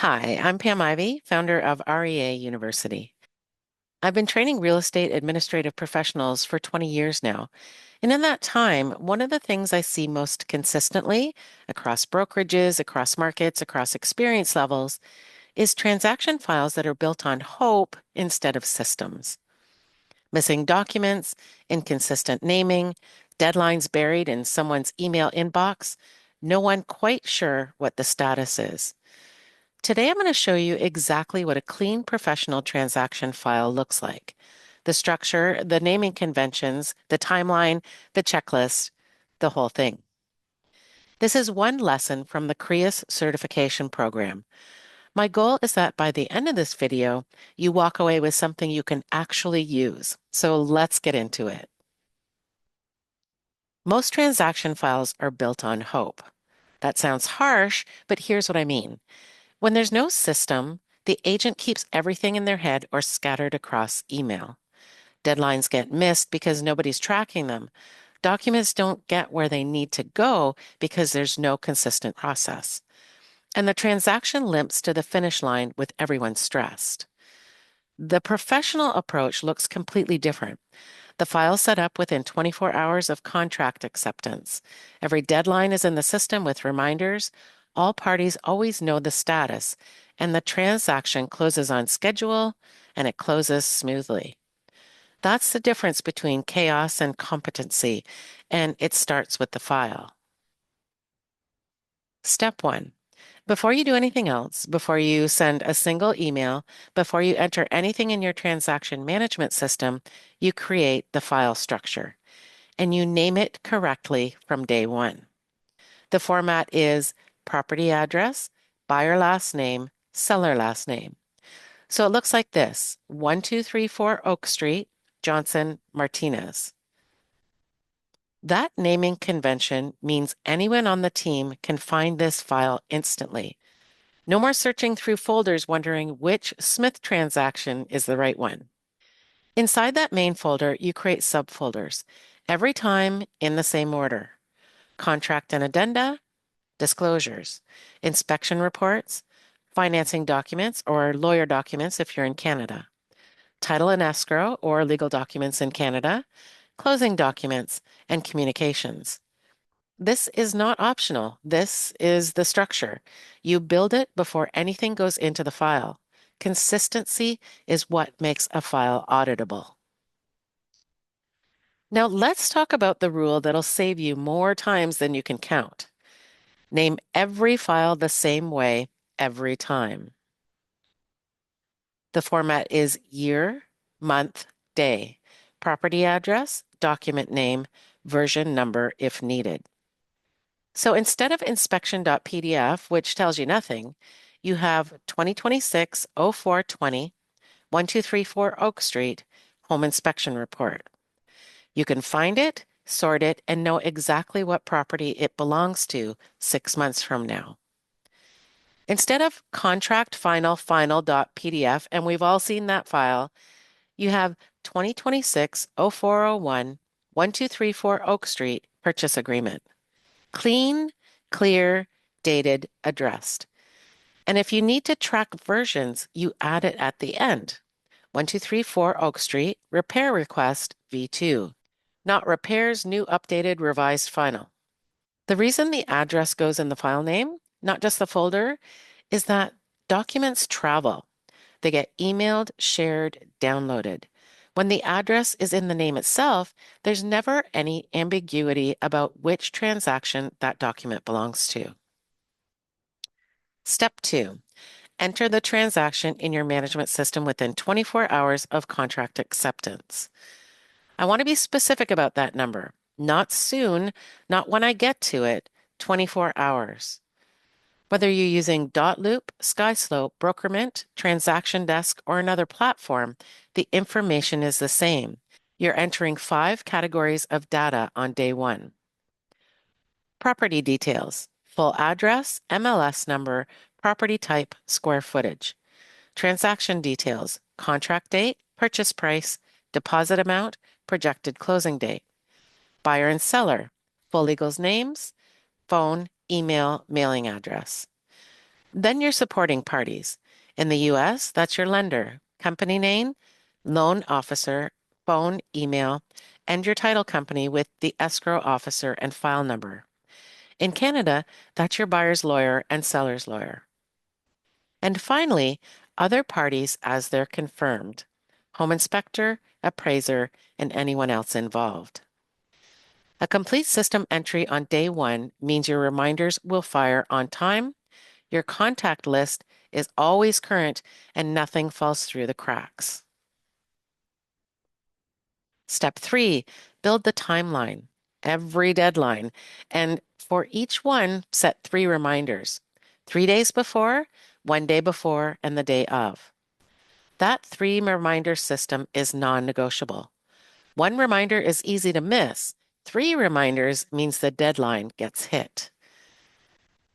Hi, I'm Pam Ivey, founder of REA University. I've been training real estate administrative professionals for 20 years now. And in that time, one of the things I see most consistently across brokerages, across markets, across experience levels is transaction files that are built on hope instead of systems. Missing documents, inconsistent naming, deadlines buried in someone's email inbox, no one quite sure what the status is. Today, I'm going to show you exactly what a clean professional transaction file looks like. The structure, the naming conventions, the timeline, the checklist, the whole thing. This is one lesson from the CREAS certification program. My goal is that by the end of this video, you walk away with something you can actually use. So let's get into it. Most transaction files are built on hope. That sounds harsh, but here's what I mean. When there's no system, the agent keeps everything in their head or scattered across email. Deadlines get missed because nobody's tracking them. Documents don't get where they need to go because there's no consistent process. And the transaction limps to the finish line with everyone stressed. The professional approach looks completely different. The file set up within 24 hours of contract acceptance. Every deadline is in the system with reminders. All parties always know the status, and the transaction closes on schedule and it closes smoothly. That's the difference between chaos and competency, and it starts with the file. Step 1. Before you do anything else, before you send a single email, before you enter anything in your transaction management system, you create the file structure and you name it correctly from day one. The format is property address, buyer last name, seller last name. So it looks like this: 1234 Oak Street, Johnson, Martinez. That naming convention means anyone on the team can find this file instantly. No more searching through folders wondering which Smith transaction is the right one. Inside that main folder, you create subfolders, every time in the same order: contract and addenda, disclosures, inspection reports, financing documents or lawyer documents if you're in Canada, title and escrow or legal documents in Canada, closing documents, and communications. This is not optional. This is the structure. You build it before anything goes into the file. Consistency is what makes a file auditable. Now let's talk about the rule that'll save you more times than you can count. Name every file the same way every time. The format is year, month, day, property address, document name, version number if needed. So instead of inspection.pdf, which tells you nothing, you have 2026-0420, 1234 Oak Street, home inspection report. You can find it, sort it, and know exactly what property it belongs to 6 months from now. Instead of contract final.pdf, and we've all seen that file, you have 2026-0401, 1234 Oak Street purchase agreement. Clean, clear, dated, addressed. And if you need to track versions, you add it at the end. 1234 Oak Street, repair request V2, not repairs, new, updated, revised, final. The reason the address goes in the file name, not just the folder, is that documents travel. They get emailed, shared, downloaded. When the address is in the name itself, there's never any ambiguity about which transaction that document belongs to. Step 2. Enter the transaction in your management system within 24 hours of contract acceptance. I want to be specific about that number. Not soon, not when I get to it, 24 hours. Whether you're using dotloop, SkySlope, Brokerment, Transaction Desk, or another platform, the information is the same. You're entering 5 categories of data on day 1. Property details: full address, MLS number, property type, square footage. Transaction details: contract date, purchase price, deposit amount, projected closing date. Buyer and seller: full legal's names, phone, email, mailing address. Then your supporting parties. In the US, that's your lender, company name, loan officer, phone, email, and your title company with the escrow officer and file number. In Canada, that's your buyer's lawyer and seller's lawyer. And finally, other parties as they're confirmed, home inspector, appraiser, and anyone else involved. A complete system entry on day one means your reminders will fire on time, your contact list is always current, and nothing falls through the cracks. Step 3, build the timeline, every deadline, and for each one, set 3 reminders, 3 days before, 1 day before, and the day of. That 3 reminder system is non-negotiable. 1 reminder is easy to miss. 3 reminders means the deadline gets hit.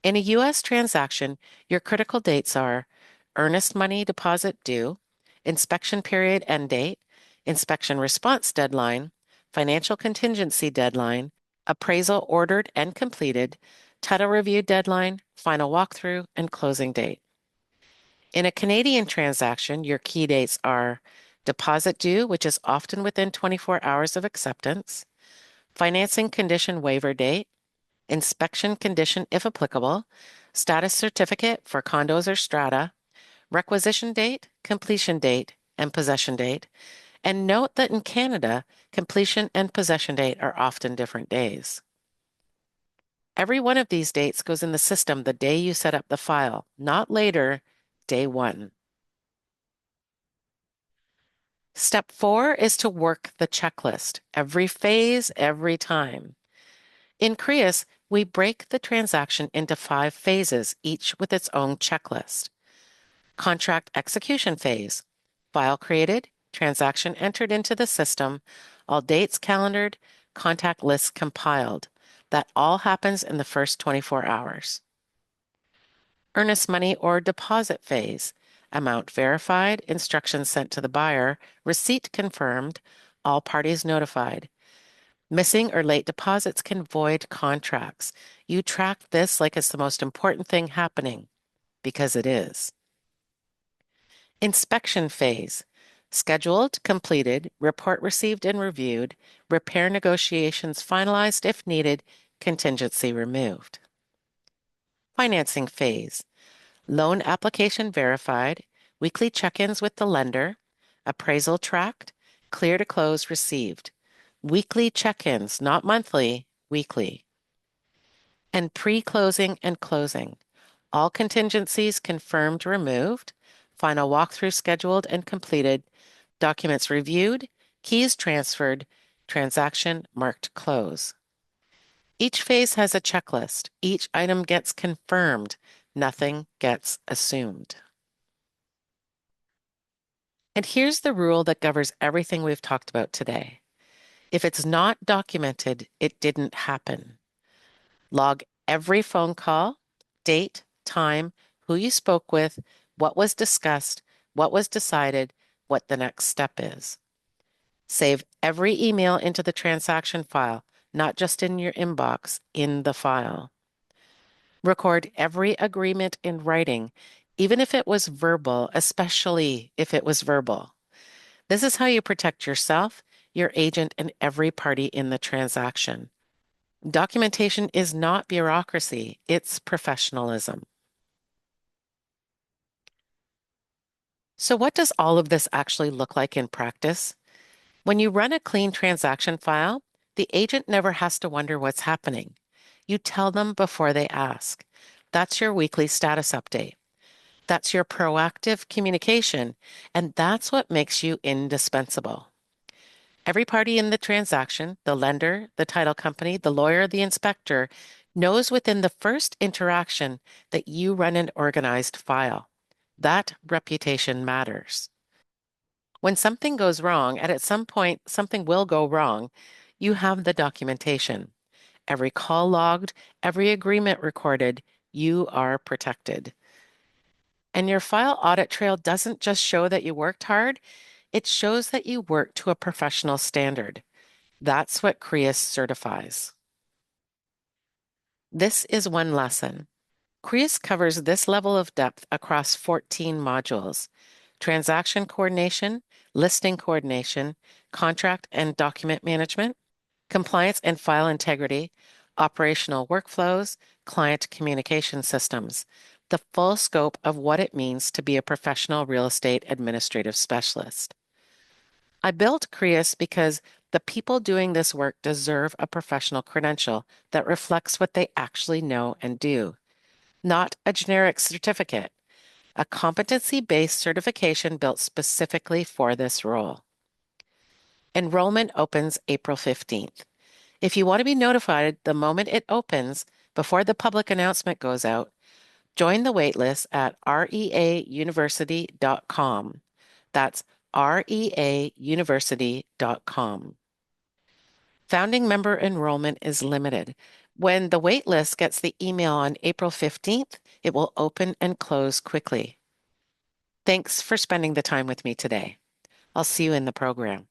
In a U.S. transaction, your critical dates are earnest money deposit due, inspection period end date, inspection response deadline, financial contingency deadline, appraisal ordered and completed, title review deadline, final walkthrough, and closing date. In a Canadian transaction, your key dates are deposit due, which is often within 24 hours of acceptance, financing condition waiver date, inspection condition if applicable, status certificate for condos or strata, requisition date, completion date, and possession date. And note that in Canada, completion and possession date are often different days. Every one of these dates goes in the system the day you set up the file, not later, day 1. Step 4 is to work the checklist, every phase, every time. In CREAS, we break the transaction into 5 phases, each with its own checklist. Contract execution phase, file created, transaction entered into the system, all dates calendared, contact lists compiled. That all happens in the first 24 hours. Earnest money or deposit phase, amount verified, instructions sent to the buyer, receipt confirmed, all parties notified. Missing or late deposits can void contracts. You track this like it's the most important thing happening, because it is. Inspection phase. Scheduled, completed, report received and reviewed, repair negotiations finalized if needed, contingency removed. Financing phase. Loan application verified, weekly check-ins with the lender, appraisal tracked, clear to close received. Weekly check-ins, not monthly, weekly. And pre-closing and closing. All contingencies confirmed, removed, final walkthrough scheduled and completed, documents reviewed, keys transferred, transaction marked close. Each phase has a checklist. Each item gets confirmed. Nothing gets assumed. And here's the rule that governs everything we've talked about today. If it's not documented, it didn't happen. Log every phone call, date, time, who you spoke with, what was discussed, what was decided, what the next step is. Save every email into the transaction file, not just in your inbox, in the file. Record every agreement in writing, even if it was verbal, especially if it was verbal. This is how you protect yourself, your agent, and every party in the transaction. Documentation is not bureaucracy, it's professionalism. So what does all of this actually look like in practice? When you run a clean transaction file, the agent never has to wonder what's happening. You tell them before they ask. That's your weekly status update. That's your proactive communication, and that's what makes you indispensable. Every party in the transaction, the lender, the title company, the lawyer, the inspector, knows within the first interaction that you run an organized file. That reputation matters. When something goes wrong, and at some point something will go wrong, you have the documentation. Every call logged, every agreement recorded, you are protected. And your file audit trail doesn't just show that you worked hard, it shows that you worked to a professional standard. That's what CREAS certifies. This is one lesson. CREAS covers this level of depth across 14 modules: transaction coordination, listing coordination, contract and document management, compliance and file integrity, operational workflows, client communication systems, the full scope of what it means to be a professional real estate administrative specialist. I built CREAS because the people doing this work deserve a professional credential that reflects what they actually know and do, not a generic certificate, a competency-based certification built specifically for this role. Enrollment opens April 15th. If you want to be notified the moment it opens, before the public announcement goes out, join the waitlist at reauniversity.com. That's reauniversity.com. Founding member enrollment is limited. When the waitlist gets the email on April 15th, it will open and close quickly. Thanks for spending the time with me today. I'll see you in the program.